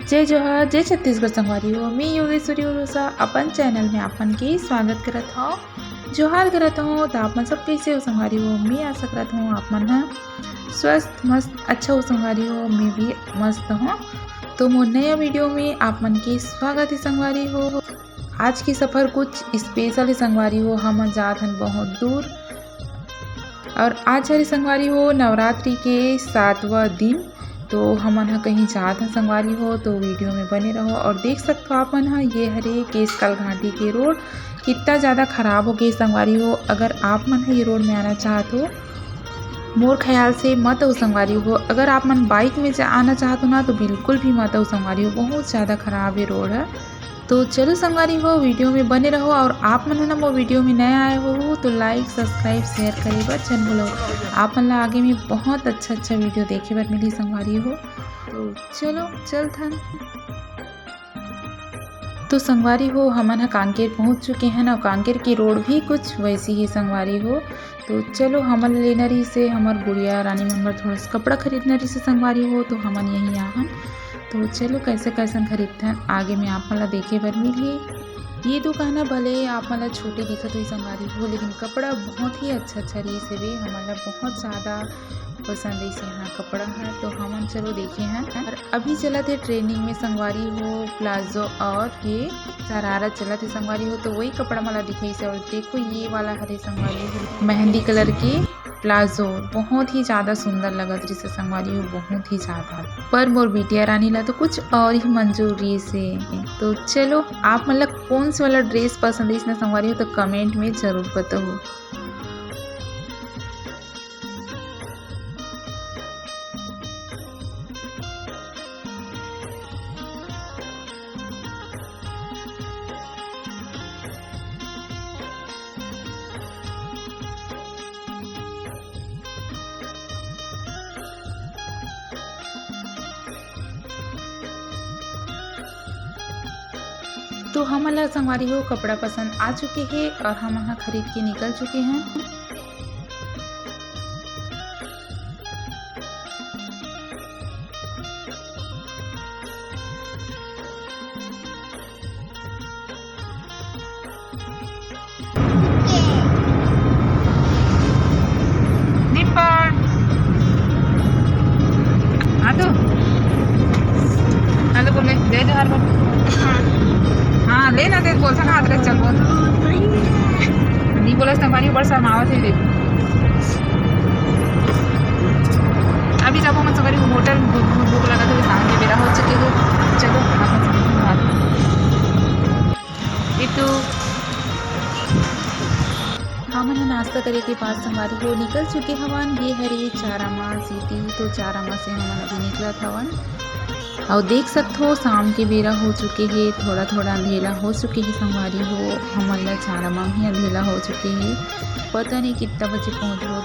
जय जोहार, जय छत्तीसगढ़ संगवारी हो। मैं योगेश्वरी उरुसा अपन चैनल में आपन के स्वागत करत हूँ। जोहार करत हूँ। तो आप मन सब कैसे हो संगवारी हो। मैं आशा करत हूँ आप मन ह स्वस्थ मस्त अच्छा हो संगवारी हो। मैं भी मस्त हूँ। तो मोर नया वीडियो में आप मन के स्वागत है संगवारी हो। आज की सफ़र कुछ स्पेशल है संगवारी हो। हम जात हन बहुत दूर और आज हरे संगवारी हो नवरात्रि के 7वां दिन। तो हमन ह कहीं जात हैं संगवारी हो। तो वीडियो में बने रहो और देख सकते हो आप मन ह ये हरे केसकाल घाटी के रोड कितना ज़्यादा ख़राब हो गई संगवारी हो। अगर आप मन ये रोड में आना चाहत हो मोर ख्याल से मत हो संगवारी हो। अगर आप मन बाइक में आना चाहत हो ना तो बिल्कुल भी मत हो संगवारी हो। बहुत ज़्यादा ख़राब ये रोड है। तो चलो संगवारी हो वीडियो में बने रहो। और आप मन ना वो वीडियो में नया आए हो तो लाइक सब्सक्राइब शेयर करे बर चल बोलो। आप मन ला आगे में बहुत अच्छा वीडियो देखे बर मिली संगवारी हो। तो चलो चलथन। तो संगवारी हो हमन कांकेर पहुंच चुके हैं और कांकेर की रोड भी कुछ वैसी ही संगवारी हो। तो चलो हमन लेना रही से हमार गुड़िया रानी मन थोड़ा सा कपड़ा खरीदना रही से संगवारी हो। तो हमन यहीं आहन। तो चलो कैसे कैसन खरीदथन आगे में आप मन ला देखे बर मिलही। ये दुकान भले आप मन ला छोटे दिखत हुई संगवारी हो लेकिन कपड़ा बहुत ही अच्छा रही से वे हमन ला बहुत ज़्यादा पसंद है से यहाँ कपड़ा है। तो हमन चलो देखे हैं। और अभी चलत है ट्रेनिंग में संगवारी हो प्लाजो और ये शरारा चलत है संगवारी हो। तो वही कपड़ा मला दिखाई से। और देखो ये वाला हरे संगवारी हो मेहंदी कलर की प्लाजो बहुत ही ज़्यादा सुंदर लगत रही से संगवारी हो बहुत ही ज़्यादा। पर मोर बिटिया रानी ला तो कुछ और ही मंजूरी से। तो चलो आप मतलब कौन सा वाला ड्रेस पसंद है इसने संगवारी हो तो कमेंट में ज़रूर बताओ। तो हम संगवारी हो कपड़ा पसंद आ चुके हैं और हम वहाँ खरीद के निकल चुके हैं। हेलो बोले जय जोहार बोल। हाँ लेना दे बोल सका हाथ चल बोल नहीं बोला संगवारी बड़ शर्मावत है। देखो अभी जब हम संगवारी होटल भूख लगा तो शाम के बेरा हो चुके हो। चलो हमन नाश्ता करे के बाद संगवारी हो निकल चुके हवन। ये हरे चारामा सिटी। तो चारामा से हमन अभी निकलत हवन और देख सकते हो शाम के बेरा हो चुके हैं। थोड़ा अंधेला हो चुके हैं संगवारी हो। हमन ला चारामा भी अंधेला हो चुके हैं। पता नहीं कितना बजे पहुँच हो।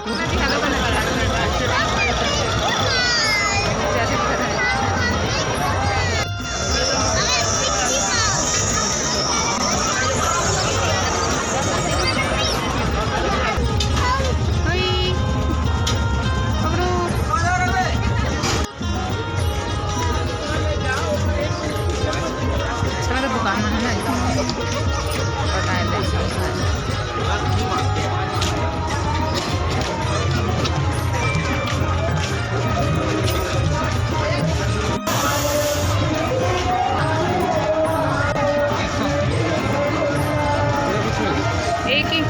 एक ही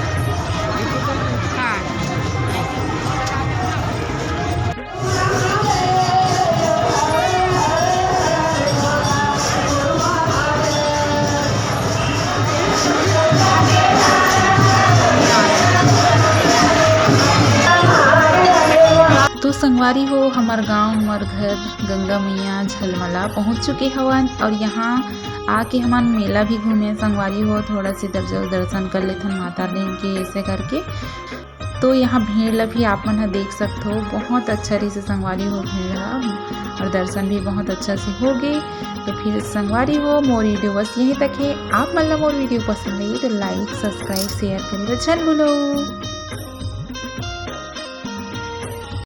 हाँ तो संगवारी हो हमार गांव हमार घर गंगा मैया झलमला पहुंच चुके हवन। और यहाँ आके हमान मेला भी घूमे संगवारी हो। थोड़ा सी दर्शन कर लेते माता रानी के ऐसे करके। तो यहाँ भीड़ ला भी आप मन देख सकते हो बहुत अच्छा रही से संगवारी हो भीड़ और दर्शन भी बहुत अच्छा से हो गए। तो फिर संगवारी हो मोर वीडियो बस यहीं तक है। आप मन ला मोर वीडियो पसंद आई तो लाइक सब्सक्राइब शेयर करें चल बोलो।